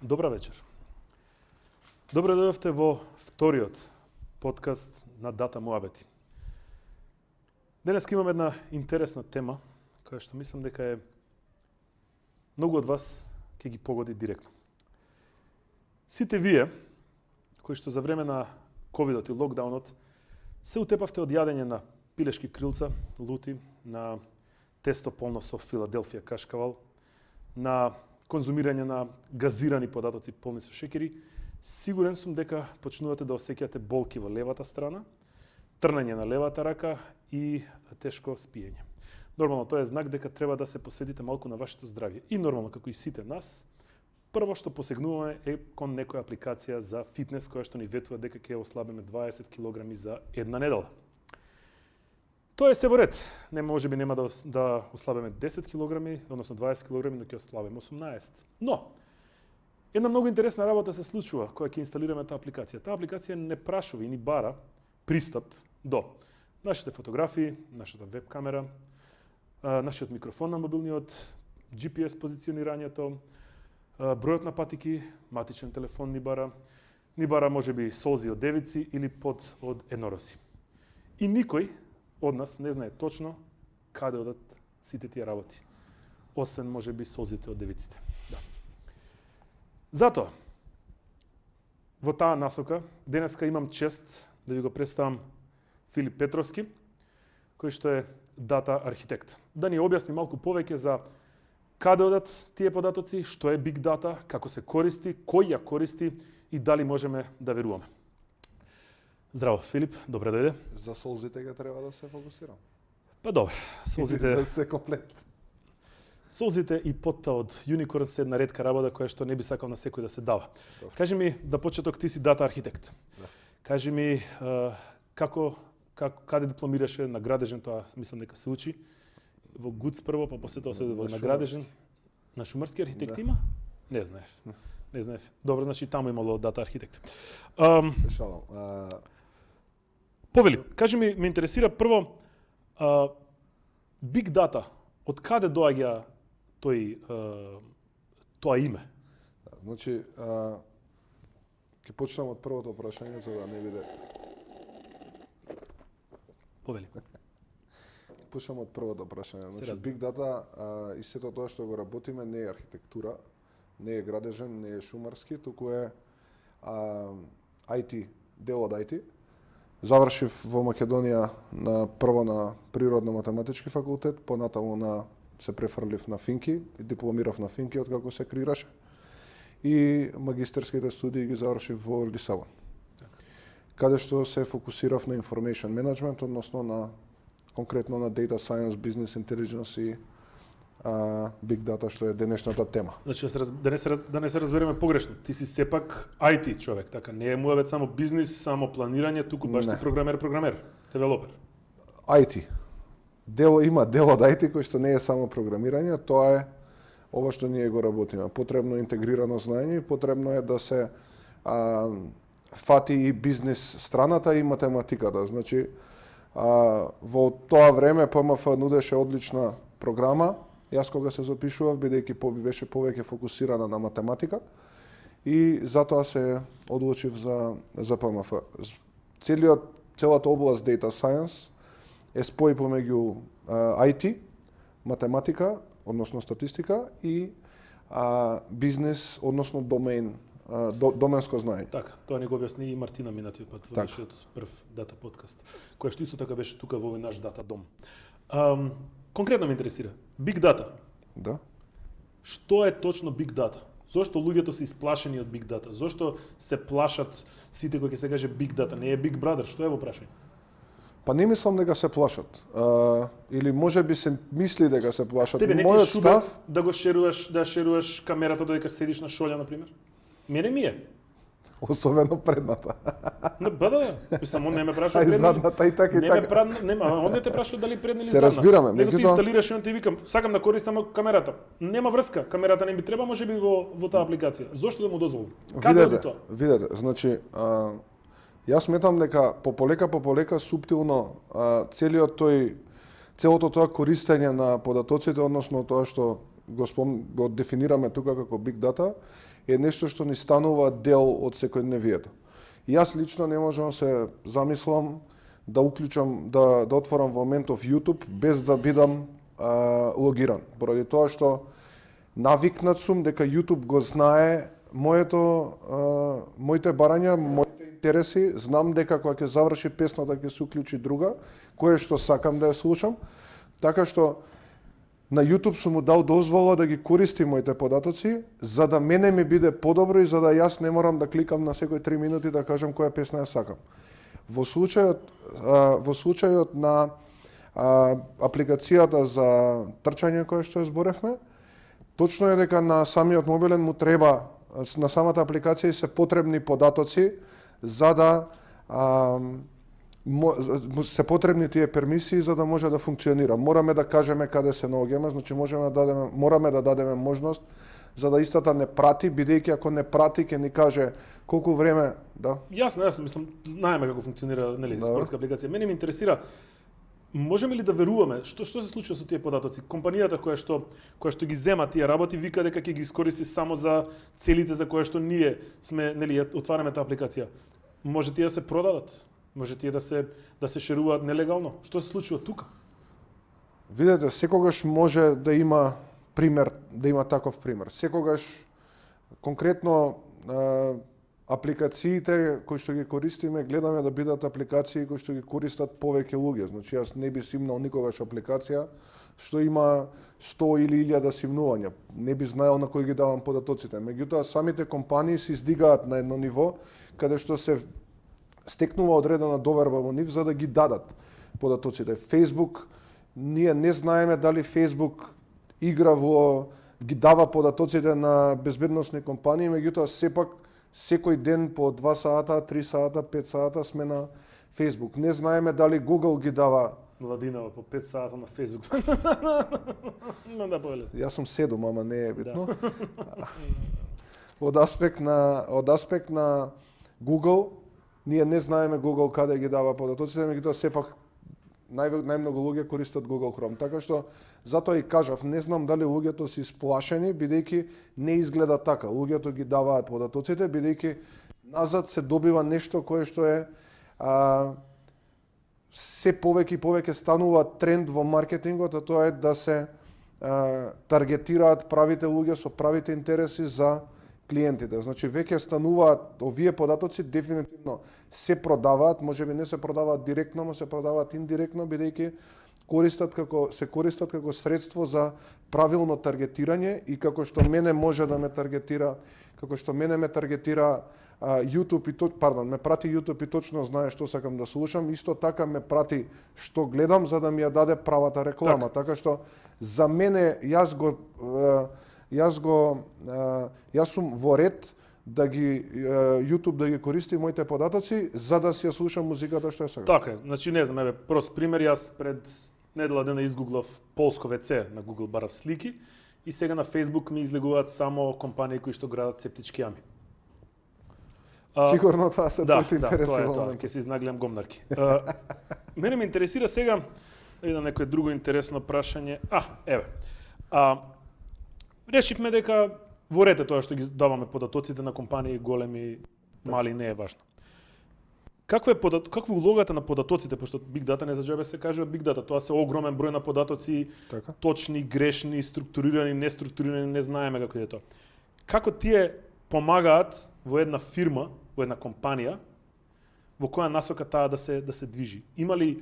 Добра вечер. Добро дојдовте во вториот подкаст на Дата Муабети. Денес имам една интересна тема, која што мислам дека е многу од вас ќе ги погоди директно. Сите вие, кои што за време на ковидот и локдаунот се утепавте од јадење на пилешки крилца, лути, на тесто полно со Филаделфија кашкавал, на конзумирање на газирани податоци полни со шеќери, сигурен сум дека почнувате да осеќате болки во левата страна, трнање на левата рака и тешко спиење. Нормално тоа е знак дека треба да се посветите малку на вашето здравје. И нормално, како и сите нас, прво што посегнуваме е кон некоја апликација за фитнес која што ни ветува дека ќе ослабиме 20 кг за една недела. Тоа е се во ред. Можеби нема да ослабиме 10 кг, односно 20 кг, но ќе ослабиме 18. Но, една многу интересна работа се случува кога ќе инсталираме таа апликација. Таа апликација не прашува и ни бара пристап до нашите фотографии, нашата веб камера, нашиот микрофон на мобилниот, GPS позиционирањето, бројот на патики, матичен телефон ни бара можеби солзи од девици или пот од енороси. И никој од нас не знае точно каде одат сите тие работи, освен можеби солзите од девиците. Да. Затоа, во таа насока, денеска имам чест да ви го представам Филип Петровски, кој што е дата архитект. Да ни објасни малку повеќе за каде одат тие податоци, што е Big Data, како се користи, кој ја користи и дали можеме да веруваме. Здраво, Филип, добре дојде. За солзите ќе треба да се фокусирам. Па добро, солзите... За се комплет. Солзите и потта од Unicorn се една ретка работа која што не би сакал на секој да се дава. Добре. Кажи ми, да почеток ти си дата архитект. Да. Кажи ми, каде дипломираше на Градежен, тоа мислам дека се учи. Во ГУЦ прво, па после тоа се во на Градежен. На шумарски архитект Да. има? Не знаев. Добро, значи таму имало дата архитект. Се шалам. Повели, кажи ми, ме интересира прво Big Data, од каде доаѓа тоа име? Значи, ќе почнам од првото прашање за да не биде. Повели. Почнам од првото прашање. Значи, разбира. Big Data и сето тоа што го работиме не е архитектура, не е градежен, не е шумарски, туку е IT, дел од IT. Завршив во Македонија прво на природно-математички факултет, понатаму се префрлив на Финки и дипломирав на Финки откако се креираше. И магистерските студии ги завршив во Лисабон. Каде што се фокусирав на information management, односно конкретно на data science, business intelligence и Big Data, што е денешната тема. Значи, да не се разбереме погрешно. Ти си сепак IT човек, така не е муавет само бизнис, само планирање, туку баш ти програмер, девелопер. IT. Има дел од IT кој што не е само програмирање, тоа е ова што ние го работиме. Потребно е интегрирано знаење, потребно е да се фати и бизнис страната и математиката. Значи, во тоа време ПМФ нудеше одлична програма. Јас кога се запишував, бидејќи беше повеќе фокусирана на математика и затоа се одлучив за ПМФ. Целата област Data Science е спој помеѓу IT, математика, односно статистика и бизнес, односно доменско знаење. Така, тоа ни го објасни и Мартина минатиот пат во нашиот прв дата подкаст, која што исто така беше тука во овој наш дата дом. Конкретно ме интересира, Big Data. Да. Што е точно Big Data? Зошто луѓето се исплашени од Big Data? Зошто се плашат сите кога ќе се каже Big Data? Не е Big Brother, што е во прашање? Па не мислам дека се плашат. Или може би се мисли дека се плашат. Тебе не ти Мојот шубе став да шеруваш камерата додека седиш на шолја, например? Мене ми е. особено предната. Да. Само не ме прашува Ај предни. задната и така и така. Он не те прашува дали предни или Се задна. разбираме, Него ти меѓутоа- инсталираш и он ти викам, сакам да користам камерата. Нема врска, камерата не ми треба можеби во таа апликација. Зошто да му дозволам? Каде оди тоа? Видете, значи, јас сметам дека пополека суптилно целото тоа користење на податоците, односно тоа што го дефинираме тука како Big Data, е нешто што ни станува дел од секојдневието. И јас лично не можам да се замислам да уклучам, да отворам во моментов YouTube без да бидам логиран. Поради тоа што навикнат сум дека YouTube го знае моите барања, моите интереси, знам дека кога ќе заврши песната ќе се уклучи друга, кое што сакам да ја слушам, така што на YouTube сум му дал дозвола да ги користи моите податоци, за да мене ми биде подобро и за да јас не морам да кликам на секој 3 минути да кажам која песна ја сакам. Во случајот на апликацијата за трчање која што ја зборевме, точно е дека на самиот мобилен му треба, на самата апликација се потребни податоци за да се потребни тие пермисии за да може да функционира. Мораме да кажеме каде се наоѓаме, значи мораме да дадеме можност за да истата не прати, бидејќи ако не прати ќе ни каже колку време, да. Јасно, мислам, знаеме како функционира, нели, спортска апликација. Мене ме интересира, можеме ли да веруваме што се случува со тие податоци? Компанијата која што ги зема тие работи вика дека ќе ги искористи само за целите за кои што ние сме, нели, отвараме таа апликација. Може тие да се продадат? Може тие да се шеруваат нелегално? Што се случува тука? Видете, секогаш може да има пример, да има таков пример. Секогаш конкретно апликациите кои што ги користиме, гледаме да бидат апликации кои што ги користат повеќе луѓе. Значи јас не би симнал никогаш апликација што има 100 или 1000 симнувања. Не би знаел на кој ги давам податоците. Меѓутоа самите компании се издигаат на едно ниво каде што се стекнува одредена доверба во нив за да ги дадат податоците. Facebook, ние не знаеме дали Facebook игра ги дава податоците на безбедносни компании, меѓутоа сепак секој ден по 2 сата, 3 сата, 5 сата сме на Facebook. Не знаеме дали Google ги дава. Владинава по 5 сата на Facebook. Да боле. Јас сум 7, ама не е битно. Да. Од аспект на Google, ние не знаеме Google каде ги дава податоците, меѓутоа сепак најмногу луѓе користат Google Chrome. Така што затоа и кажав, не знам дали луѓето се исплашени, бидејќи не изгледа така. Луѓето ги даваат податоците, бидејќи назад се добива нешто кое што е се повеќе и повеќе станува тренд во маркетингот, а тоа е да се таргетираат правите луѓе со правите интереси за клиентите. Значи веќе стануваат овие податоци дефинитивно се продаваат, можеби не се продаваат директно, но се продаваат индиректно бидејќи се користат како средство за правилно таргетирање и како што мене може да ме таргетира, YouTube и ме прати YouTube и точно знае што сакам да слушам, исто така ме прати што гледам за да ми ја даде правата реклама. Така што за мене јас сум во ред да ги YouTube да ги користи моите податоци за да си ја слушам музиката што ја сакам. Така е. Значи не знам, еве прост пример, јас пред недела дена изгуглав полско WC на Google барав слики и сега на Facebook ми излегуваат само компании кои што градат септички јами. Сигурно тоа се твоите интереси. Да, тоа, ќе се изнагледам гомнарки. Мене ме интересира сега на некое друго интересно прашање. Еве. Решивме дека во ред е тоа што ги даваме податоците на компании големи, мали, не е важно. Каква е улогата на податоците, пошто Big Data не за џебе се кажува Big Data, тоа се огромен број на податоци, така, точни, грешни, структурирани, неструктурирани, не знаеме како е тоа. Како тие помагаат во една фирма, во една компанија, во која насока таа да се движи? Има ли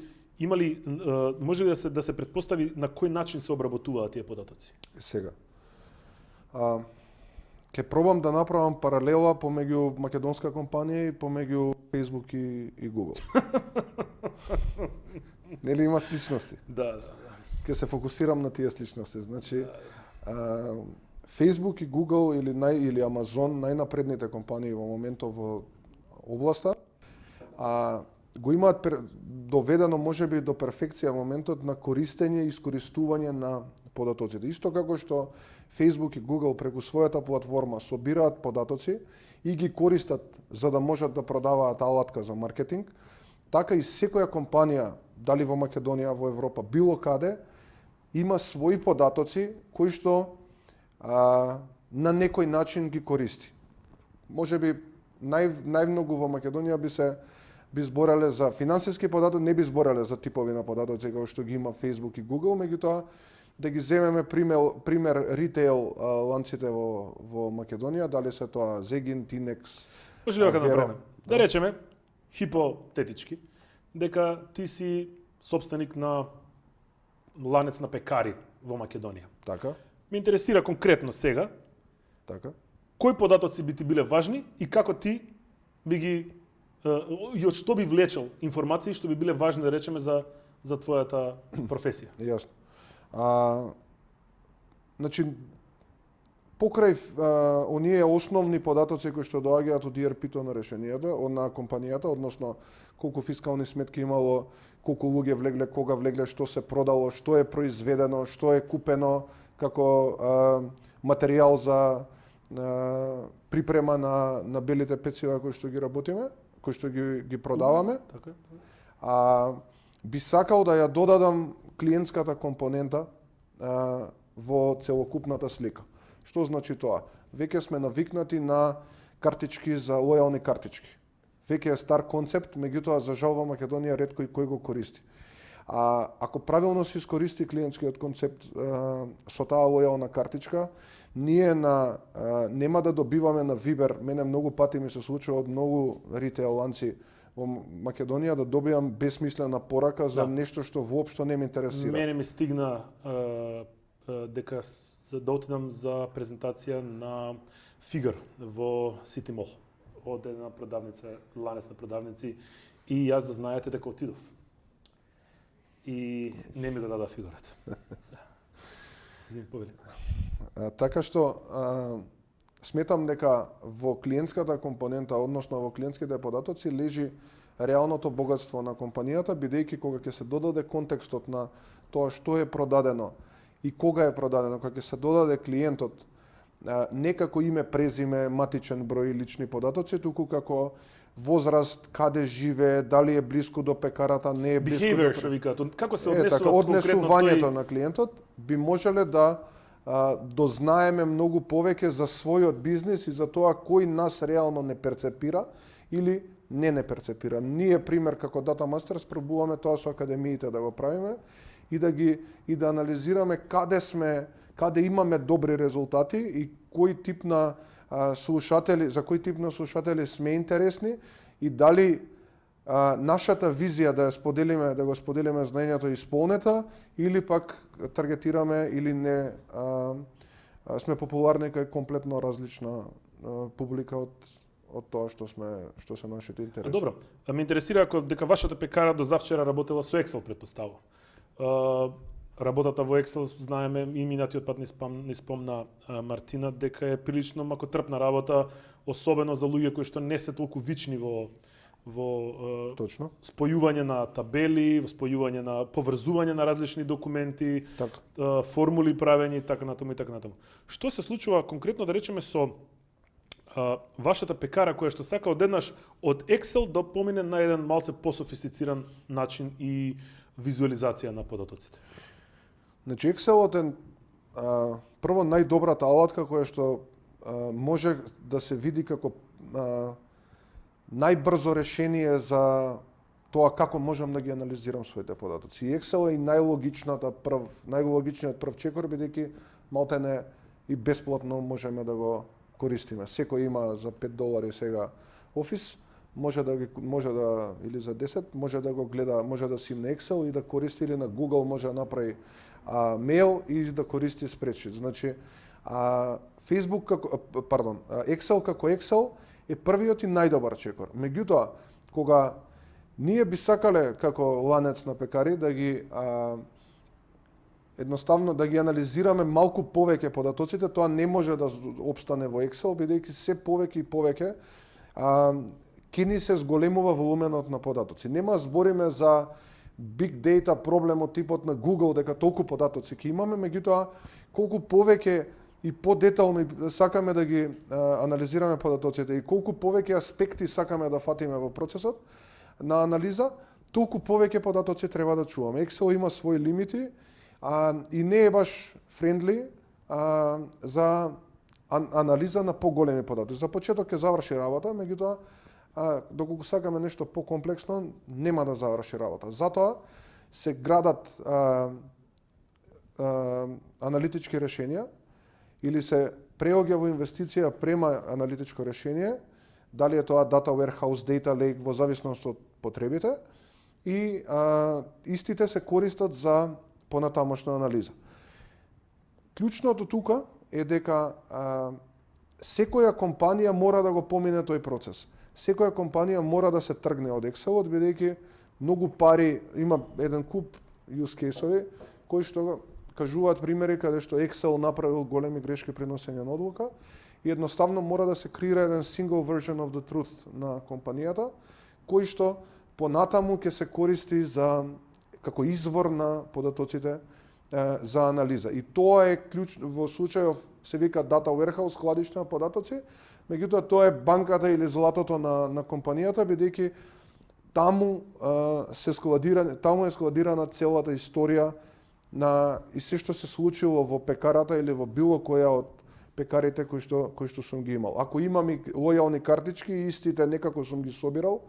може ли да се претпостави на кој начин се обработуваат тие податоци? Сега. Ќе пробам да направам паралела помеѓу македонска компанија и помеѓу Facebook и Google. Нели има сличности? Да. Ќе се фокусирам на тие сличности. Значи, Facebook и Google или Amazon, најнапредните компании во моментот во областа, го имаат доведено можеби до перфекција моментот на користење и искористување на податоците. Исто како што Facebook и Google преку својата платформа собираат податоци и ги користат за да можат да продаваат алатка за маркетинг, така и секоја компанија, дали во Македонија, во Европа, било каде, има своји податоци кои што на некој начин ги користи. Можеби најмногу во Македонија би збореле за финансиски податоци, не би збореле за типови на податоци како што ги има Facebook и Google, меѓутоа да ги земеме пример ритейл ланците во Македонија, дали се тоа Zegin, Tinex. Може ли да направиме? Да речеме, хипотетички, дека ти си собственик на ланец на пекари во Македонија. Така, Ме интересира конкретно сега, така. кои податоци би ти биле важни и како ти би ги и од што би влечел информации што би биле важни да речеме за твојата професија. Јасно. Значи, покрај оние основни податоци кои што доаѓаат од ERP-то на решението, на компанијата, односно колку фискални сметки имало, колку луѓе влегле, кога влегле, што се продало, што е произведено, што е купено како материјал за припрема на белите пецива кои што ги работиме, кои што ги продаваме. Така. Би сакал да ја додадам клиентската компонента во целокупната слика. Што значи тоа? Веќе сме навикнати на картички за лојални картички. Веќе е стар концепт, меѓутоа за жал во Македонија ретко и кој го користи. Ако правилно се искористи клиентскиот концепт со таа лојална картичка, ние нема да добиваме на Вибер, мене многу пати ми се случува од многу ритейл ланци во Македонија да добиам безсмислена порака за нешто што воопшто не ме интересира. Мене ми стигна дека да отидам за презентација на Фигар во Сити Мол од една продавница, ланец на продавници, и јас да знаете дека отидов. И не ми го дада Фигарот. Извини, повели. Така што сметам дека во клиентската компонента, односно во клиентските податоци, лежи реалното богатство на компанијата, бидејќи кога ќе се додаде контекстот на тоа што е продадено и кога е продадено, кога ќе се додаде клиентот, не како име, презиме, матичен број, лични податоци, туку како возраст, каде живее, дали е блиску до пекарата, не е блиску Behavior, до... што викаат, како се однесува така, однесувањето тој... на клиентот, би можеле да дознаеме многу повеќе за својот бизнис и за тоа кој нас реално не перцепира или не перцепира. Ние, пример, како Data Masters, пробуваме тоа со академиите да го правиме и да анализираме каде имаме добри резултати и кој тип на слушатели, за кој тип на слушатели сме интересни и дали нашата визија да го споделиме знаењето исполнета или пак таргетираме или не сме популарни кај комплетно различна публика од тоа што се нашите интереси. Добро, ме интересира ако дека вашата пекара до завчера работела со Excel, претпоставувам. Работата во Excel, знаеме, и минатиот пат не спомна Мартина, дека е прилично макотрпна работа, особено за луѓе кои што не се толку вични во Точно. Спојување на табели, спојување на поврзување на различни документи, формули правење и така натаму и така натаму. Што се случува конкретно, да речеме, со вашата пекара која што сака одеднаш од Excel да помине на еден малце пософистициран начин и визуализација на податоците? Значи, Excelот е прво најдобрата алатка која што може да се види како најбрзо решение за тоа како можам да ги анализирам своите податоци. И Excel е и најлогичниот прв чекор, бидејќи малтене и бесплатно можеме да го користиме. Секој има за $5 сега Office, може да или за 10, може да го гледа, може да симне Excel и да користи, или на Google може да направи мејл и да користи спредшит. Значи, Excel како Excel е првиот и најдобар чекор. Меѓутоа, кога ние би сакале како ланец на пекари да ги едноставно да ги анализираме малку повеќе податоците, тоа не може да опстане во Excel, бидејќи се повеќе и повеќе ќе ни се зголемува волуменот на податоци. Нема збориме за big data проблем од типот на Google, дека толку податоци ќе имаме, меѓутоа колку повеќе и подетално сакаме да ги анализираме податоците и колку повеќе аспекти сакаме да фатиме во процесот на анализа, толку повеќе податоци треба да чуваме. Excel има своји лимити и не е баш френдли за анализа на поголеми податоци. За почеток ќе заврши работа, меѓутоа доколку сакаме нешто покомплексно, нема да заврши работа. Затоа се градат аналитички решенија или се преоѓа во инвестиција према аналитичко решение, дали е тоа data warehouse, data lake, во зависност од потребите, и истите се користат за понатамошна анализа. Клучното тука е дека секоја компанија мора да го помине тој процес. Секоја компанија мора да се тргне од Excel-от, бидејќи многу пари, има еден куп use case-ови кои што кажуваат примери каде што Excel направил големи грешки при носење на одлука и едноставно мора да се креира еден single version of the truth на компанијата, кој што понатаму ќе се користи за како извор на податоците за анализа. И тоа е клjuč во случајов се вика data warehouse, складиште на податоци, меѓутоа тоа е банката или златото на компанијата, бидејќи таму е складирана целата историја и се што се случило во пекарата или во било која од пекарите кои што сум ги имал. Ако имам и лојални картички, истите некако сум ги собирал,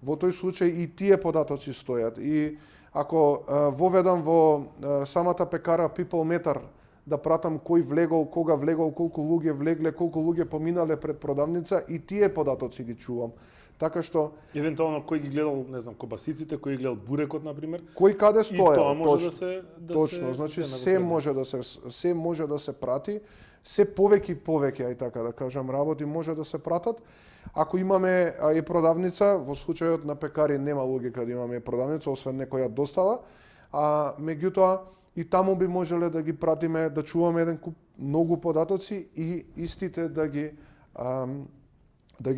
во тој случај и тие податоци стојат. И ако воведам во самата пекара People Meter да пратам кој влегол, кога влегол, колку луѓе влегле, колку луѓе поминале пред продавница, и тие податоци ги чувам. Така што евентуално кој ги гледал, не знам, кобасиците, кој ги гледал бурекот на пример. Кој каде стоја? И тоа може точно, значи се може да се прати, се повеќе ај така да кажам работи може да се пратат. Ако имаме и продавница, во случајот на пекари нема логика да имаме и продавница, освен некоја достава, меѓутоа и таму би можеле да ги пратиме, да чуваме еден куп многу податоци и истите да ги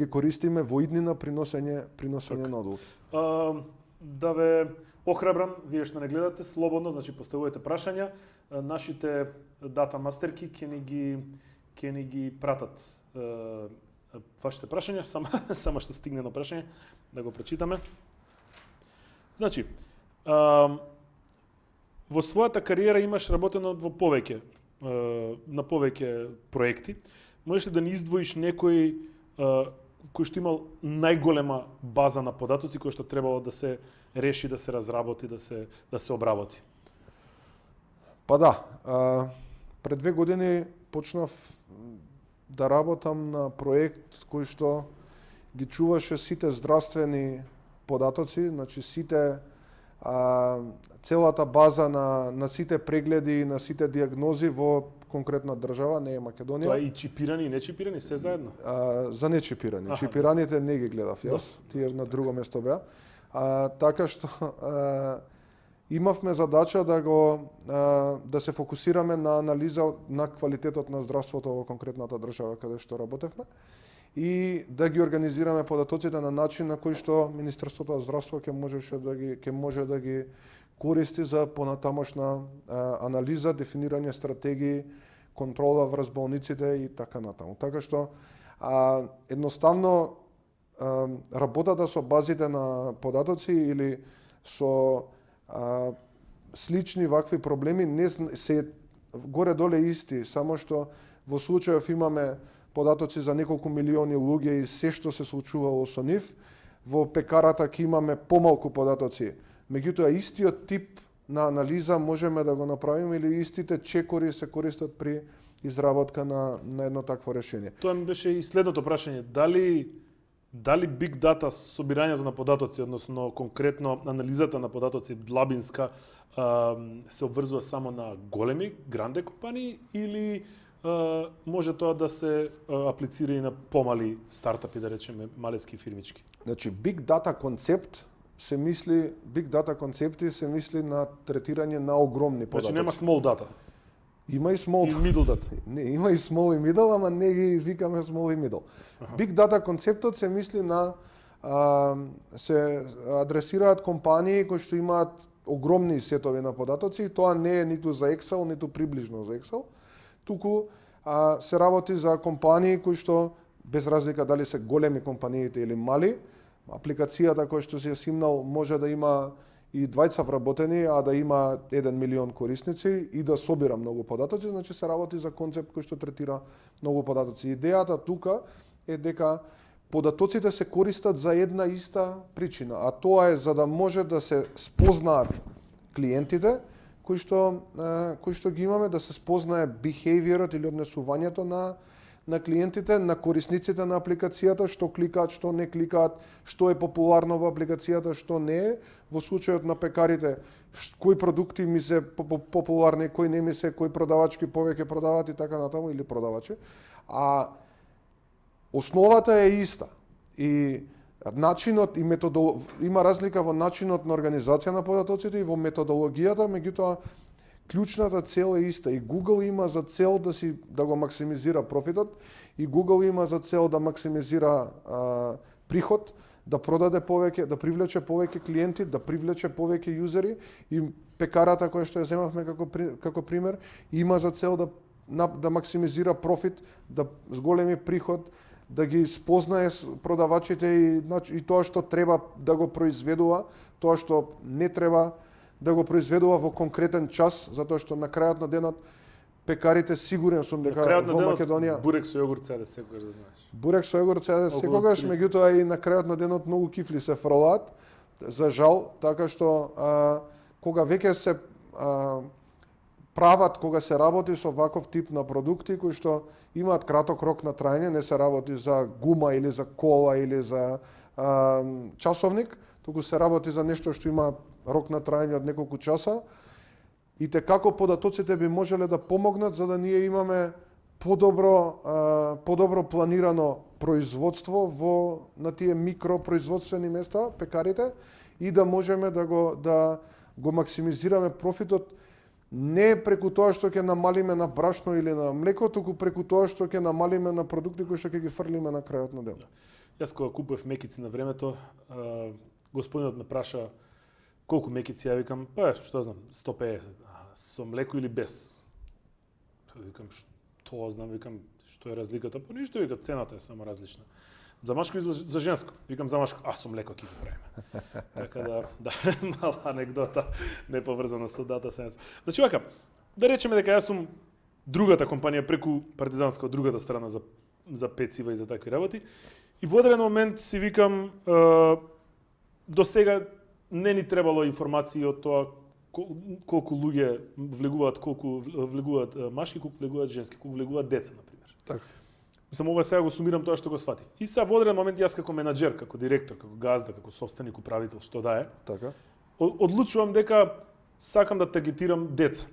користиме во иднина при носење на одлуки. Да ве охрабрам, вие што не гледате, слободно, значи поставувате прашања, нашите дата мастерки ќе ни ги пратат вашите прашања, само што стигне на прашање, да го прочитаме. Значи, во својата кариера имаш работено на повеќе проекти. Можеш ли да ни издвоиш некој кој што имал најголема база на податоци кој што требало да се реши, да се разработи, да се обработи? Па да, пред 2 години почнав да работам на проект кој што ги чуваше сите здравствени податоци, значи сите целата база на сите прегледи и на сите диагнози во конкретна држава, не е Македонија. Тоа и чипирани и нечипирани се заедно? За нечипирани. Чипираните не ги гледав јас, тие на друго место беа. Така што имавме задача да се фокусираме на анализа на квалитетот на здравството во конкретната држава каде што работевме и да ги организираме податоците на начин на кој што Министерството за здравство ќе може да ги користи за понатамошна анализа, дефинирање стратегии, контрола врз болниците и така натаму. Така што едноставно работата со базите на податоци или со слични вакви проблеми не се горе-доле исти, само што во случајов имаме податоци за неколку милиони луѓе и се што се случувало со нив, во пекарата ќе имаме помалку податоци. Меѓутоа истиот тип на анализа можеме да го направиме или истите чекори се користат при изработка на едно такво решение. Тоа ми беше и следното прашање, дали Big Data, собирањето на податоци, односно конкретно анализата на податоци длабинска, се обврзува само на големи, гранде компании или може тоа да се аплицира и на помали стартапи, да речеме, малецки фирмички? Значи, Big Data концепт Big Data концепти се мисли на третирање на огромни податоци. Значи нема small data? Има и small. И middle data? Не, има и small и middle, ама не ги викаме small и middle. Big Data концептот се мисли на се адресираат компании кои што имаат огромни сетови на податоци, тоа не е ниту за Excel, ниту приближно за Excel, туку се работи за компании кои што, без разлика дали се големи компаниите или мали, апликацијата која што си ја симнал може да има и двајца вработени, а да има 1 милион корисници и да собира многу податоци, значи се работи за концепт кој што третира многу податоци. Идејата тука е дека податоците се користат за една иста причина, а тоа е за да може да се спознаат клиентите кои што ги имаме, да се спознае behaviorот или однесувањето на клиентите, на корисниците на апликацијата, што кликаат, што не кликаат, што е популарно во апликацијата, што не е. Во случајот на пекарите, кои продукти ми се популарни, кои не ми се, кои продавачки повеќе продаваат и така натаму, или продавачи. А основата е иста. И начинот и има разлика во начинот на организација на податоците и во методологијата, меѓутоа клучната цел е иста. И Google има за цел да го максимизира профитот, и Google има за цел да максимизира приход, да продаде повеќе, да привлече повеќе клиенти, да привлече повеќе юзери, и пекарата која што ја земавме како пример, има за цел да максимизира профит, да зголеми приход, да ги спознае продавачите и тоа што треба да го произведува, тоа што не треба да го произведува во конкретен час, затоа што на крајот на денот пекарите, сигурен сум дека во Македонија бурек со јогурт се да секогаш да знаеш. Бурек со јогурт се да секогаш, меѓутоа и на крајот на денот многу кифли се фрлаат, за жал, така што кога веќе се прават, кога се работи со ваков тип на продукти кои што имаат краток рок на траење, не се работи за гума или за кола или за часовник, туку се работи за нешто што има рок на траење од неколку часа, и те како податоците би можеле да помогнат за да ние имаме подобро планирано производство на тие микропроизводствени места, пекарите, и да можеме да го максимизираме профитот не преку тоа што ќе намалиме на брашно или на млеко, туку преку тоа што ќе намалиме на продукти кои што ќе ги фрлиме на крајот на денот. Јас кога купував мекици на времето, господинот ме праша колку мекици, ја викам, што знам, 150, со млеко или без? Викам, што знам, викам, што е разликата? Па ништо, викам, цената е само различна. За машко и за женско. Викам за машко, со млеко ќе ги правиме. Така да, мала анегдота, не поврзана со дата сенс. Значи вака, да речеме дека јас сум другата компанија преку Партизанска, од другата страна за пецива и за такви работи, и во одреден момент си викам, до сега не ни требало информации од тоа колку луѓе влегуваат, колку влегуваат машки, колку влегуваат женски, колку влегуваат деца, например. Така. Мислам, ова сега го сумирам тоа што го сватив. И сега во одреден момент јас како менаџер, како директор, како газда, како собственик, управител, што да е, Така. Одлучувам дека сакам да таргетирам деца.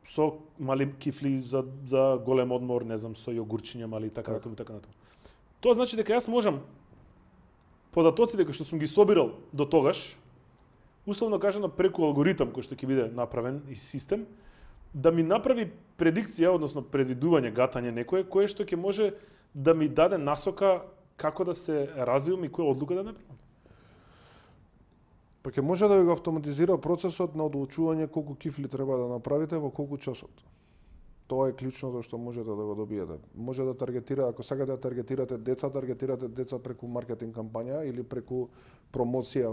Со мали кифли за голем одмор, не знам, со јогурчиња мали и така натаму, така натаму. Тоа значи дека јас можам податоците кои што сум ги собирал до тогаш, условно кажано преку алгоритам кој што ќе биде направен и систем, да ми направи предикција, односно предвидување, гатање некое, кое што ќе може да ми даде насока како да се развивам и која одлука да направам. Па ќе може да ви го автоматизира процесот на одлучување колку кифли треба да направите во колку часот. Тоа е клучното што можете да го добиете. Може да таргетира, ако сакате да таргетирате деца преку маркетинг кампања или преку промоција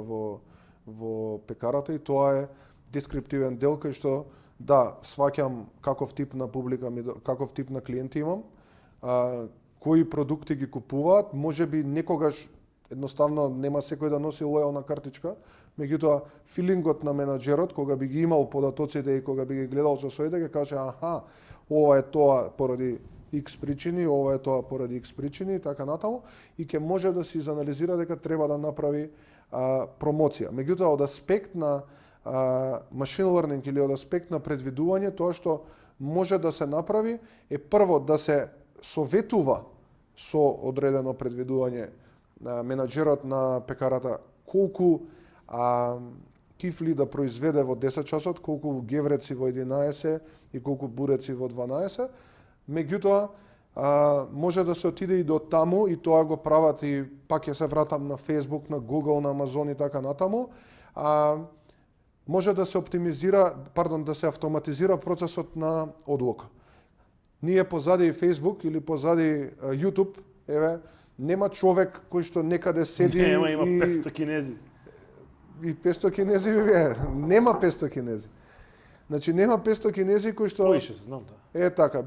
во пекарата, и тоа е дескриптивен дел кај што да сваќам каков тип на публика каков тип на клиенти имам, кои продукти ги купуваат, можеби некогаш едноставно нема секој да носи лојална картичка, меѓутоа филингот на менаџерот кога би ги имал податоците и кога би ги гледал часовите, ќе каже ова е тоа поради X причини, ова е тоа поради X причини и така натаму, и ќе може да се изанализира дека треба да направи промоција. Меѓутоа, од аспект на machine learning или од аспект на предвидување, тоа што може да се направи е прво да се советува со одредено предвидување менаџерот на пекарата колку кифли да произведе во 10 часот, колку гевреци во 11 и колку буреци во 12. Меѓутоа, може да се отиде и до таму, и тоа го прават, и пак ќе се вратам на Facebook, на Google, на Amazon и така натаму. Може да се да се автоматизира процесот на одлука. Ние позади Facebook или позади YouTube, нема човек кој што некаде седи има 500 кинези. и 500 кинези би бе. Нема 500 кинези. Значи нема 500 кинези кои што Поише се знам да. така,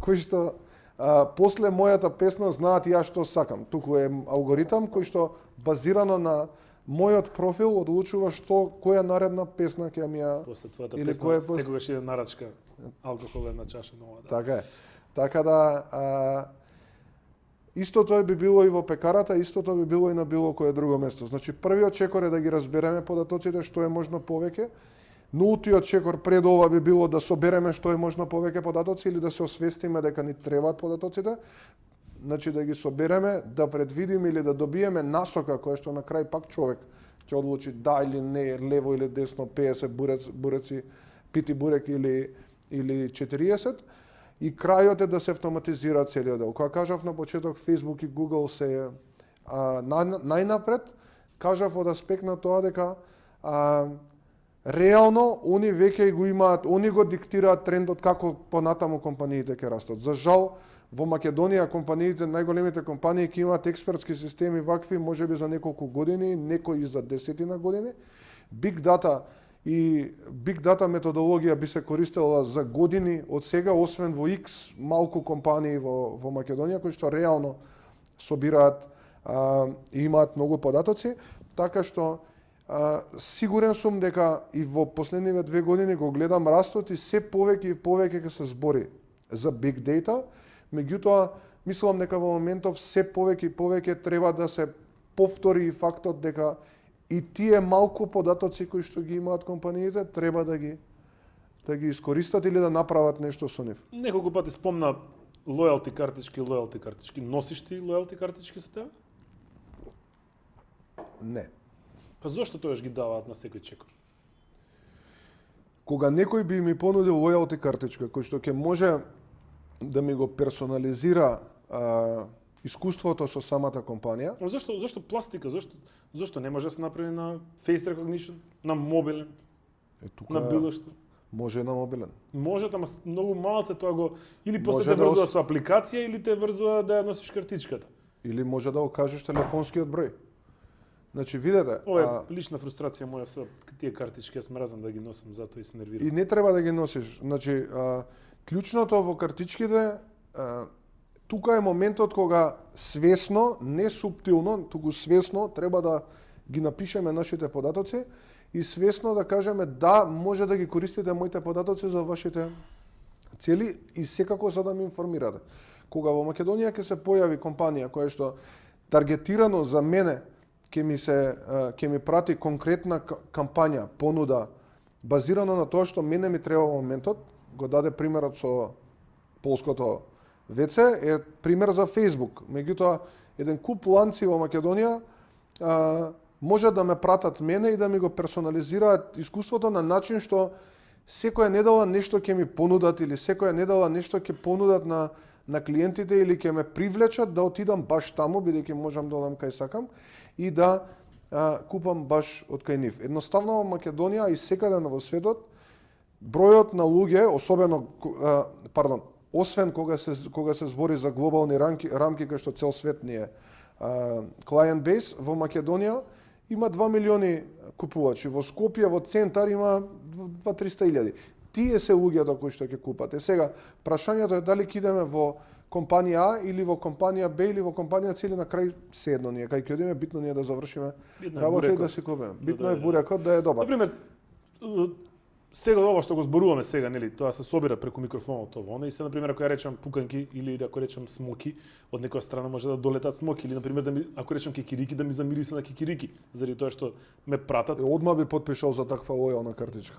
кои што после мојата песна знаат ја што сакам. Туку е алгоритам кој што базирано на мојот профил одлучува која наредна песна ќе ми ја После твојата или песна секогаш иде нарачка алкохол една чаша нова. Да. Така е. Така да истото би било и во пекарата, истото би било и на било кое друго место. Значи првиот чекор е да ги разбереме податоците што е можно повеќе. Нултиот чекор пред ова би било да собереме што е можно повеќе податоци или да се освестиме дека ни требаат податоците. Значи да ги собереме, да предвидиме или да добиеме насока која што на крај пак човек ќе одлучи да или не, лево или десно, 50 буреци, пити бурек или 40. И крајот е да се автоматизира целиот дел. Кога кажав на почеток Facebook и Google се најнапред, кажав од аспект на тоа дека реално они веќе го имаат, они го диктираат трендот како понатаму компаниите ќе растат. За жал во Македонија компаниите, најголемите компании ќе имаат експертски системи вакви можеби за неколку години, некои и за 10 години. Big data методологија би се користела за години од сега, освен во X малку компании во Македонија кои што реално собираат и имаат многу податоци, така што сигурен сум дека и во последниве 2 години го гледам растот и се повеќе и повеќе ќе се збори за big data. Меѓутоа, мислам дека во моментов се повеќе и повеќе треба да се повтори фактот дека и тие малку податоци кои што ги имаат компаниите треба да ги искористат или да направат нешто со нив. Неколку пати спомна лојалти картички. Носиш ти лојалти картички со тебе? Не. Па зошто тоаш ги даваат на секој чекор? Кога некој би ми понудил лојалти картичка кој што ќе може да ми го персонализира искуството со самата компанија. Зошто пластика? Зошто не може да се направи на face recognition, на мобилен, на било што? Може на мобилен. Може, ама многу малце тоа го или после те врзува со апликација или те врзува да ја носиш картичката. Или може да окажеш телефонскиот број. Значи видете, ова е лична фрустрација моја со тие картички, јас мразам да ги носам, затоа и се нервирам. И не треба да ги носиш. Значи клучното во картичките тука е моментот кога свесно, не суптилно, туку свесно треба да ги напишеме нашите податоци и свесно да кажеме да, може да ги користите моите податоци за вашите цели и секако за да ме информирате. Кога во Македонија ќе се појави компанија која што таргетирано за мене ќе ми прати конкретна кампања, понуда, базирано на тоа што мене ми треба во моментот, го даде примерот со полското ВЦ, е пример за Facebook. Меѓутоа, еден куп ланци во Македонија може да ме пратат мене и да ми го персонализираат искуството на начин што секоја недела нешто ќе ми понудат или секоја недела нешто ќе понудат на клиентите или ќе ме привлечат да отидам баш таму, бидејќи можам да одам кај сакам и да купам баш од кај нив. Едноставно во Македонија и секаде во светот бројот на луѓе, освен кога се збори за глобални рамки кај што цел свет ни е client base, во Македонија има 2 милиони купувачи, во Скопје, во центар има 2-300 илјади. Тие се луѓето кои што ќе купат. Сега, прашањето е дали ќе идеме во компанија А или во компанија Б или во компанија С или на крај седно ние, кај ќе одиме, битно ние да завршиме работа и да се купиме. Битно е бурекот да е добар. Например, сега ова што го зборуваме сега, нели, тоа се собира преку микрофонот ово, и се, например, ако ја речам пуканки или ако речам смоки, од некоја страна може да долетат смоки, или, например, ако речам кикирики, да ми замириса на кикирики, заради тоа што ме пратат. Одма би потпишал за таква лојална картичка.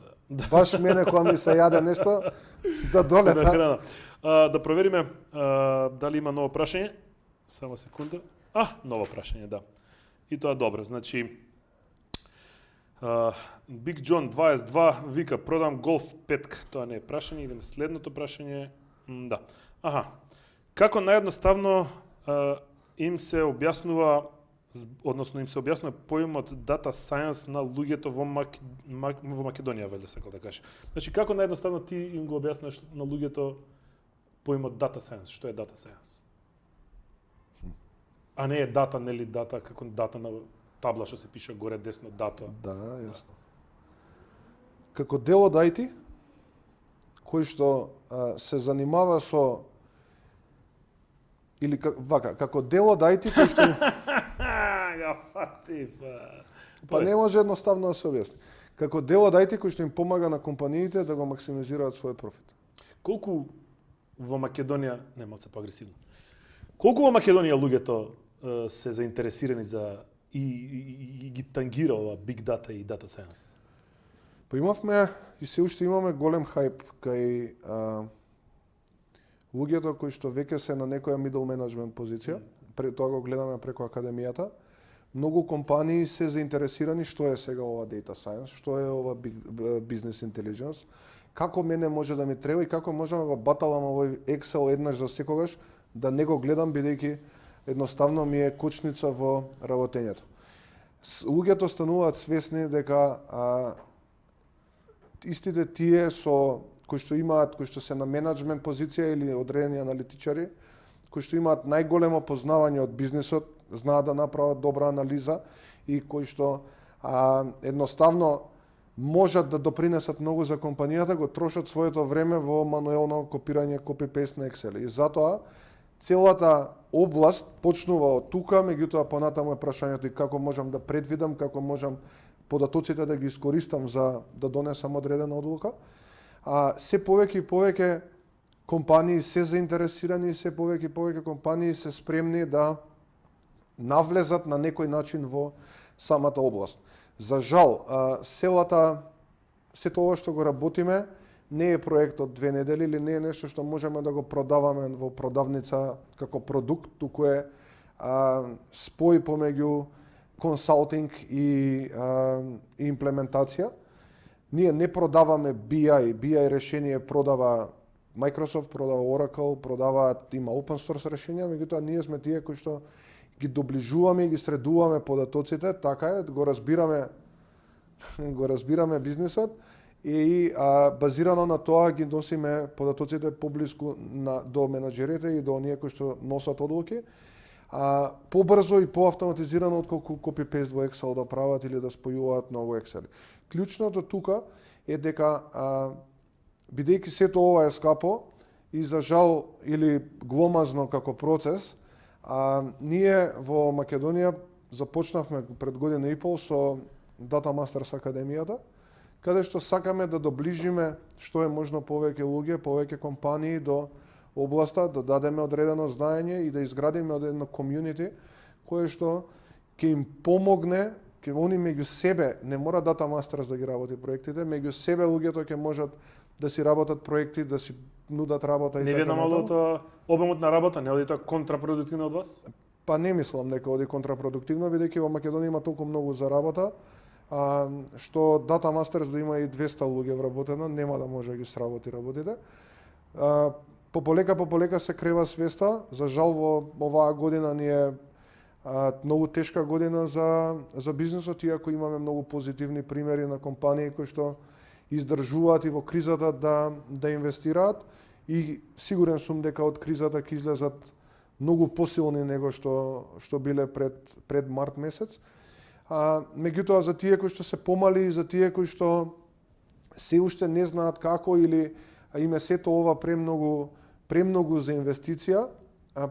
Баш мене кога ми се јаде нешто, да долета. Да провериме дали има ново прашање. Само секунда. Ново прашање, да. И тоа добро, значи Big John 22 вика продам Golf 5. Тоа не е прашање, идеме следното прашање. Да. Како наједноставно им се објаснува поимот data science на луѓето во Македонија, веле сакал да кажа. Значи како наједноставно ти им го објаснуваш на луѓето поимот data science, што е data science? А не е дата, нели дата како дата на табла што се пише горе десно дато. Да, јасно. Како дел од IT, кој што се занимава со или како дел од IT кој што Га фати, па не може едноставно да се објасни. Како дел од IT кој што им помага на компаниите да го максимизираат својот профит. Колку во Македонија, не малце поагресивно. Колку во Македонија луѓето се заинтересирани за и ги тангира ова big data и data science? Па имавме и се уште имаме голем хајп кај луѓето кои што веќе се на некоја middle management позиција, тоа го гледаме преку академијата. Многу компании се заинтересирани што е сега ова data science, што е ова business intelligence, како мене може да ми треба и како можам да го баталам овој Excel еднаш за секогаш, да не го гледам бидејќи едноставно ми е кочница во работењето. Луѓето стануваат свесни дека истите тие кои што се на менеджмент позиција или одредени аналитичари, кои што имаат најголемо познавање од бизнисот, знаат да направат добра анализа и кои што едноставно можат да допринесат многу за компанијата, го трошат своето време во мануелно копирање, copy-paste на Excel. И затоа целата област почнува од тука, меѓутоа понатаму е прашањето и како можам да предвидам, како можам податоците да ги искористам за да донесам одредена одлука. Се повеќе и повеќе компании се заинтересирани, се повеќе и повеќе компании се спремни да навлезат на некој начин во самата област. За жал, сето ова што го работиме не е проект од 2 недели или не е нешто што можеме да го продаваме во продавница како продукт, туку е спој помеѓу консалтинг и имплементација. Ние не продаваме BI решение продава Microsoft, продава Oracle, има open source решенија, меѓутоа ние сме тие кои што ги доближуваме и ги средуваме податоците, така е, го разбираме бизнисот и базирано на тоа ги носиме податоците поблиску до менаџерите и до оние кои што носат одлуки. Побрзо и поавтоматизирано отколку copy-paste во Excel да прават или да спојуваат многу Excel. Клучното тука е дека бидејќи сето ова е скапо и за жал или гломазно како процес, ние во Македонија започнавме пред година и пол со Data Masters Академијата, каде што сакаме да доближиме што е можно повеќе луѓе, повеќе компании до областа, да дадеме одредено знаење и да изградиме одредено комјунити кое што ќе им помогне, ќе они меѓу себе, не мора Data Masters да ги работи проектите, меѓу себе луѓето ќе можат да си работат проекти, да си нудат работа и така. Не видам одото обемот на работа, не оди тоа контрапродуктивно од вас? Па не мислам дека оди контрапродуктивно, бидејќи во Македонија има толку многу за работа, што Data Masters да има и 200 луѓе вработено, нема да може да ги сработи работите. Пополека се крева свеста, за жал во оваа година ни е многу тешка година за бизнисот, иако имаме многу позитивни примери на компании кои што издржуваат и во кризата да инвестираат и сигурен сум дека од кризата ќе излезат многу посилни него што биле пред март месец. Меѓутоа за тие кои што се помали и за тие кои што се уште не знаат како или име сето ова премногу за инвестиција,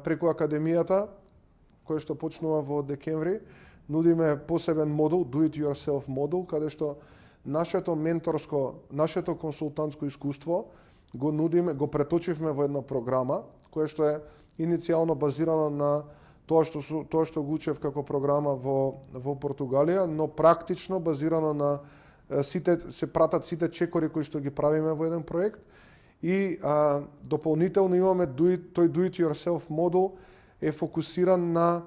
преку академијата која што почнува во декември, нудиме посебен модул, do it yourself модул, каде што нашето консултантско искуство го нудиме, го преточивме во една програма која што е иницијално базирана на тоа што го учев како програма во Португалија, но практично базирано на се пратат сите чекори кои што ги правиме во еден проект и дополнително имаме тој do it yourself модул е фокусиран на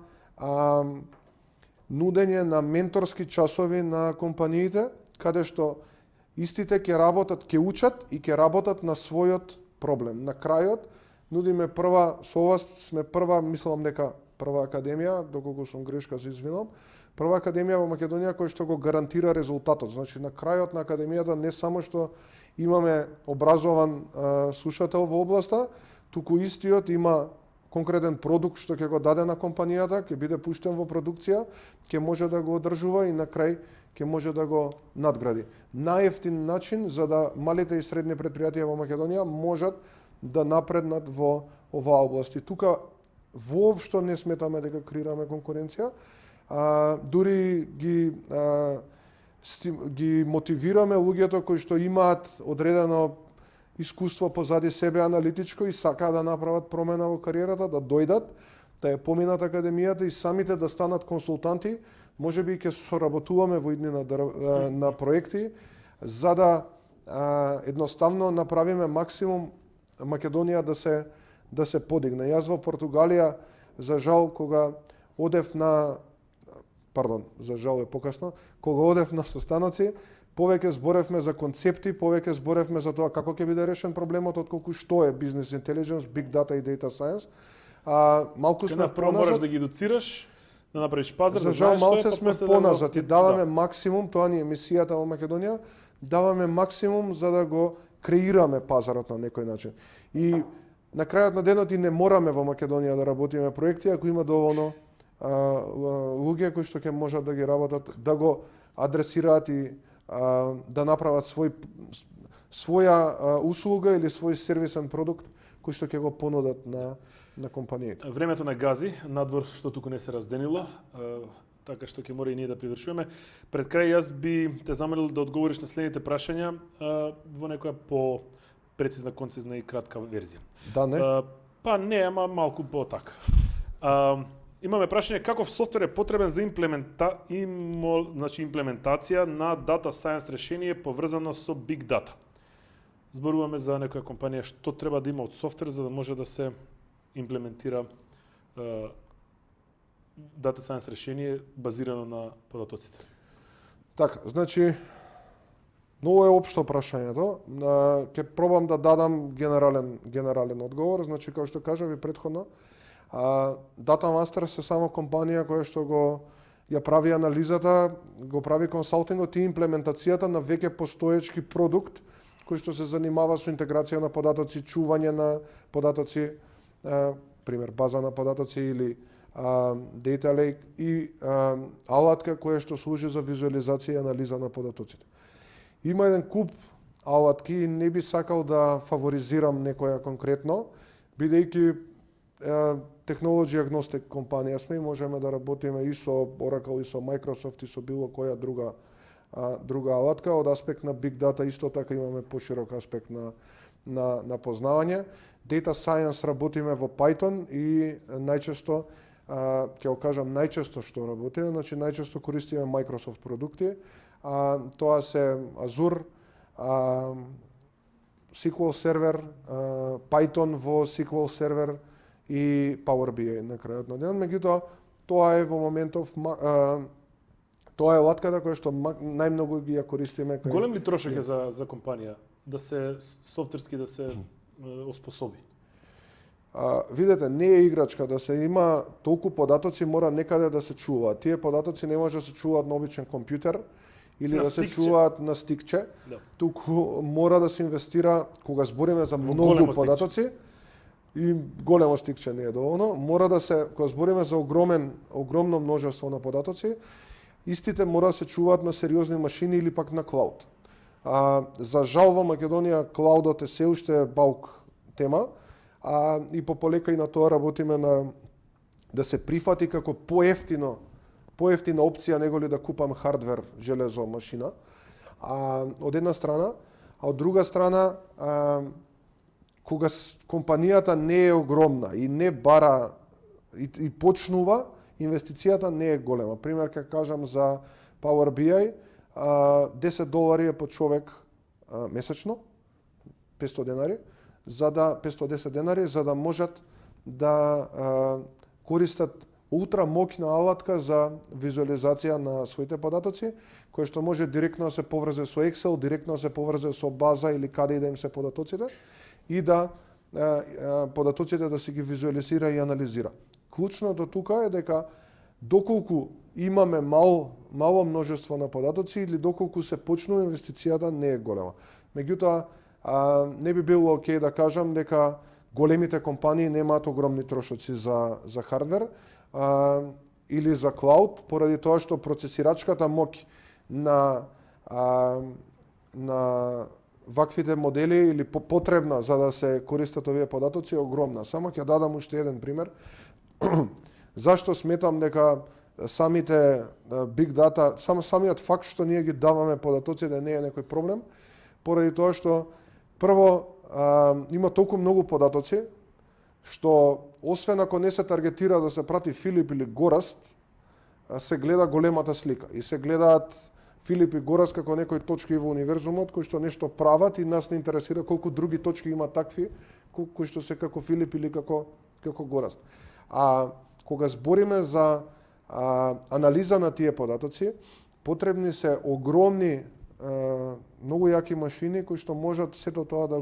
нудење на менторски часови на компаниите, каде што истите ќе учат и ќе работат на својот проблем. На крајот нудиме со ова сме мислам дека прва академија, доколку сум грешка се извинувам, прва академија во Македонија која што го гарантира резултатот. Значи на крајот на академијата не само што имаме образован слушател во областа, туку истиот има конкретен продукт што ќе го даде на компанијата, ќе биде пуштен во продукција, ќе може да го одржува и на крај ќе може да го надгради. Најевтин начин за да малите и средни предпријатија во Македонија можат да напреднат во оваа област. И тука воопшто не сметаме дека креираме конкуренција, дури ги мотивираме луѓето кои што имаат одредено искуство позади себе аналитичко и сакаат да направат промена во кариерата, да дојдат, да ја поминат академијата и самите да станат консултанти. Можеби ќе соработуваме во иднина на проекти за да едноставно направиме максимум Македонија да се подигне. Јас во Португалија, за жал, за жал е покасно, кога одев на состаноци, повеќе зборевме за концепти, повеќе зборевме за тоа како ќе биде решен проблемот, отколку што е бизнес интелидженс, биг дата и дейта сајенс. Малку сме прво мораш да ги едуцираш, да направиш пазар, за жал малце сме поназад и даваме максимум, тоа ни е мисијата во Македонија, даваме максимум за да го креираме пазарот на некој начин. И на крајот на денот и не мораме во Македонија да работиме проекти ако има доволно луѓе кои што ќе можат да ги работат, да го адресираат и да направат своја услуга или свој сервисен продукт кој што ќе го понудат на компаниите. Времето на гази, надвор што туку не се разденило, така што ќе мора и ние да привршуваме. Пред крај јас би те замолил да одговориш на следните прашања во некоја по-прецизна, концизна и кратка верзија. Да, не? Па не, ама малку по-така. Имаме прашање каков софтвер е потребен за имплементација на дата science решение поврзано со big data. Зборуваме за некоја компанија што треба да има од софтвер за да може да се имплементира дата science решение базирано на податоците. Така, значи многу е општо прашањето. Ќе пробам да дадам генерален одговор. Значи, како што кажав и претходно, Data Masters е само компанија која што ја прави анализата, го прави консалтингот и имплементацијата на веќе постоечки продукт кој што се занимава со интеграција на податоци, чување на податоци, пример база на податоци или Data Lake и алатка која што служи за визуализација и анализа на податоците. Има еден куп алатки и не би сакал да фаворизирам некоја конкретно, бидејќи технологи агностик компанија сме и можеме да работиме и со Oracle, и со Microsoft, и со било која друга алатка. Од аспект на Big Data исто така имаме поширок аспект на познавање. Data Science работиме во Python и најчесто, ќе го кажам најчесто што работиме, значи најчесто користиме Microsoft продукти. Тоа се Azure, SQL Server, Python во SQL Server и Power BI на крајот на денот. Меѓутоа, тоа е во моментов тоа е латката која што најмногу ги ја користиме. Голем ли трошок е за компанија да се софтверски да се оспособи? Видете, не е играчка да се има толку податоци, мора некаде да се чуваат. Тие податоци не може да се чуваат на обичен компјутер или на да се стикче. чуваат на стикче. Да. Туку мора да се инвестира, кога збориме за многу податоци, и големо стикче не е доволно, мора да се, кога збориме за огромно множество на податоци, истите мора да се чуваат на сериозни машини или пак на клауд. За жал во Македонија клаудот е се уште баук тема, и пополека и на тоа работиме да се прифати како поевтина опција него ли да купам хардвер, железо, машина. Од една страна, а од друга страна, кога компанијата не е огромна и не бара и почнува, инвестицијата не е голема. Пример ќе кажам за Power BI, $10 е по човек месечно, 500 денари, 510 денари, за да можат да користат ултра моќна алатка за визуализација на своите податоци, кој што може директно да се поврзе со Excel, директно да се поврзе со база или каде и да им се податоците и да податоците да се ги визуализира и анализира. Клучното тука е дека доколку имаме мало множество на податоци или доколку се почнува, инвестицијата не е голема. Меѓутоа, не би било окей да кажам дека големите компании немаат огромни трошоци за хардвер или за клауд, поради тоа што процесирачката моќ на ваквите модели или потребна за да се користат овие податоци е огромна. Само ќе дадам уште еден пример. Зашто сметам дека самите big data, самиот факт што ние ги даваме податоците не е некој проблем, поради тоа што прво има толку многу податоци што освен ако не се таргетира да се прати Филип или Гораст, се гледа големата слика и се гледаат Филип и Гораст како некои точки во универзумот кои што нешто прават и нас не интересира колку други точки има такви кои што се како Филип или како Гораст. А кога збориме за анализа на тие податоци, потребни се огромни многу јаки машини кои што можат сето тоа да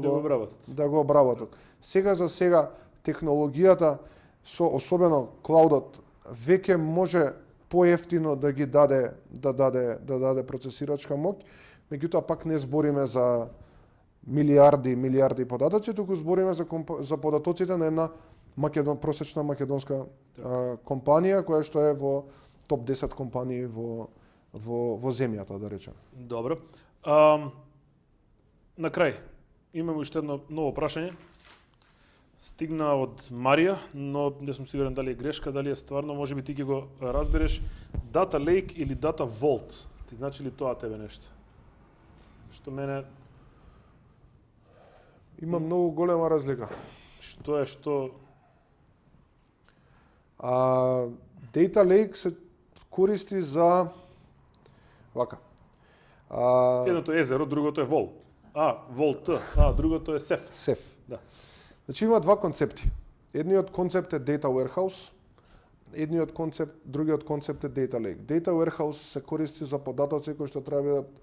го обработат. Сега за сега технологијата со особено клаудот веќе може поевтино да ги даде процесирачка моќ, меѓутоа пак не збориме за милиарди податоци, туку збориме за податоците на една просечна македонска компанија која што е во топ 10 компании во земјата, да речем. Добро. На крај, имаме уште едно ново прашање. Стигна од Марија, но не сум сигурен дали е грешка, дали е стварно, можеби ти ќе го разбереш. Data Lake или Data Vault? Ти значи ли тоа тебе нешто? Што мене... Има многу голема разлика. Што е што... Data Lake се користи за... Вака. Едното е езеро, другото е вол. Волт, другото е сеф. Сеф. Да. Значи има два концепти. Едниот концепт е Data Warehouse, другиот концепт е Data Lake. Data Warehouse се користи за податоци кои што треба да бидат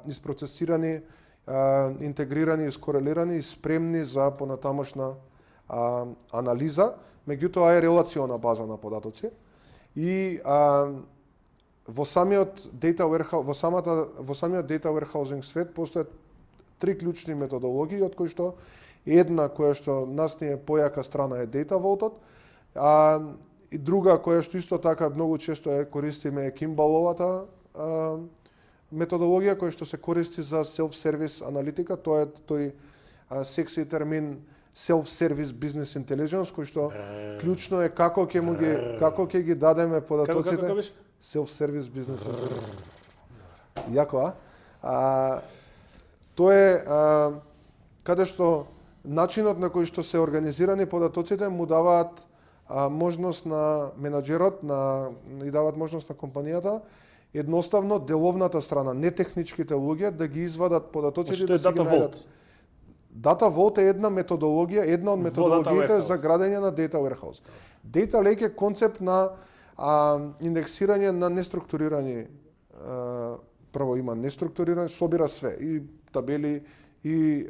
isпроцесирани, интегрирани, искорелирани и спремни за понатамошна анализа, меѓутоа е релациона база на податоци. И во самиот Data Warehousing свет постојат три клучни методологии, од кои што една која што нас ни е појака страна е Data Vault-от, и друга која што исто така многу често користиме е Kimball-овата методологија која што се користи за self-service аналитика, тоа е тој секси термин self-service business intelligence, кој што клучно е како ќе ги дадеме податоците. Како беше? Self-service business intelligence. Јако, Тоа е каде што начинот на кој што се организирани податоците му даваат можност на менаџерот, и даваат можност на компанијата едноставно деловната страна, не техничките луѓе да ги извадат податоците да се ги најдат. Data Vault е една методологија, една од методологиите за градење на Data Warehouse. Data Lake е концепт на индексирање на неструктурирани, прво има неструктурирани, собира све, и табели, и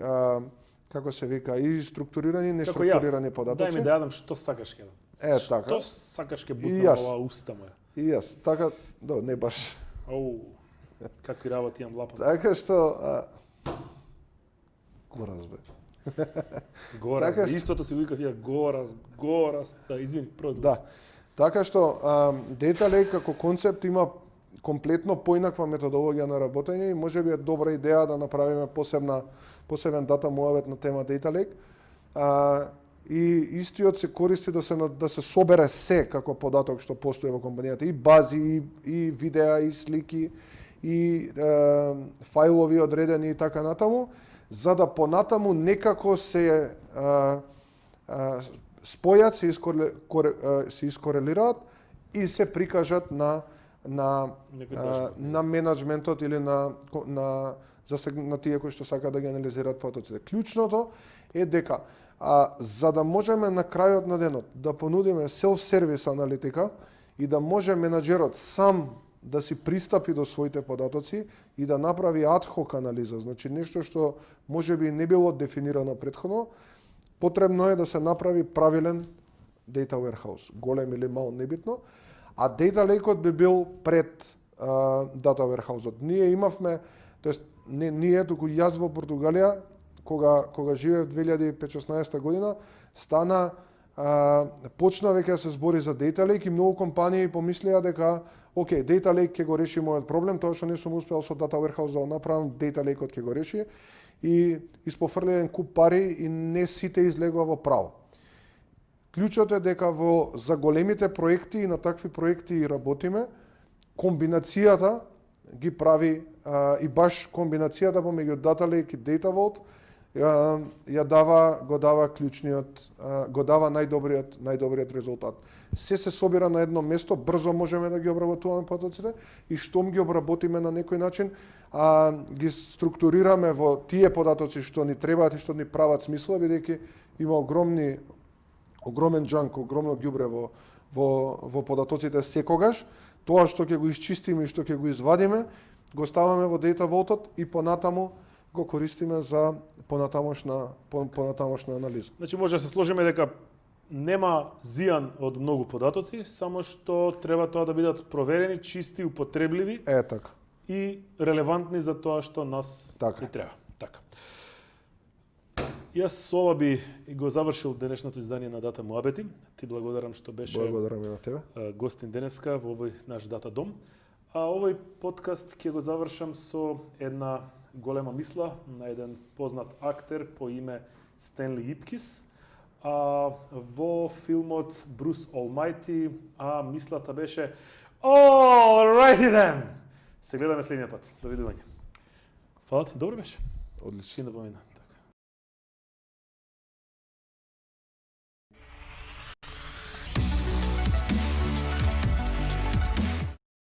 како се вика, и структурирани, неструктурирани податоци. Дај ми да јадам што сакаш ке. Така. Што сакаш ке бутнам ова уста моја. И јас, така, не баш. Какви работи имам лапам. Така што Гораз бе. Гораз, така истото си викав ја Гораз, извини, продолжи. Да. Така што Data Lake како концепт има комплетно поинаква методологија на работење и можеби е добра идеја да направиме посебен дата муавет на тема Data Lake. И истиот се користи да се собере се како податок што постои во компанијата, и бази, и видеа, и слики, и фајлови одредени и така натаму, за да понатаму некако се спојат, се искорелираат и се прикажат на менеджментот или на тие кои што сакаат да ги анализираат податоците. Клучното е дека за да можеме на крајот на денот да понудиме self-service аналитика и да може менаџерот сам да си пристапи до своите податоци и да направи ad-hoc анализа, значи нешто што можеби не било дефинирано претходно, потребно е да се направи правилен Data Warehouse, голем или мал, небитно, а Data Lake-от би бил пред Data Warehouse-от. Ние имавме, тоест не ние, туку јас во Португалија, кога живеев 2015-16 година, стана почна веќе да се збори за Data Lake и многу компании помислеа дека окей, Data Lake ќе го реши мојот проблем, тоа што не сум успеал со Data Warehouse да го направам, Data Lake-от ќе го реши и испофрли еден куп пари и не сите излегува во право. Клучот е дека за големите проекти и на такви проекти и работиме, комбинацијата ги прави и баш комбинацијата помеѓу Data Lake и Data Vault го дава клучниот, го дава најдобриот резултат. Се собира на едно место, брзо можеме да ги обработуваме потоците и штом ги обработиме на некој начин, ги структурираме во тие податоци што ни требаат и што ни прават смисла, бидејќи има огромен джанк, огромно ѓубре во податоците секогаш. Тоа што ќе го исчистиме и што ќе го извадиме, го ставаме во Data Vault-от и понатаму го користиме за понатамошна анализа. Значи може да се сложиме дека нема зијан од многу податоци, само што треба тоа да бидат проверени, чисти, употребливи Така. и релевантни за тоа што нас Така. ни треба. Така. Јас со ова би го завршил денешното издание на Дата Муабети. Ти благодарам што беше Благодарам и на тебе. гостин денеска во овој наш Дата Дом. А овој подкаст ќе го завршам со една голема мисла на еден познат актер по име Стенли Ипкис. Во филмот Брус Олмајти, мислата беше Alrighty then! Се гледаме следниот пат. Довидување. Фала ти, добро беше. Одлично. Син да помина.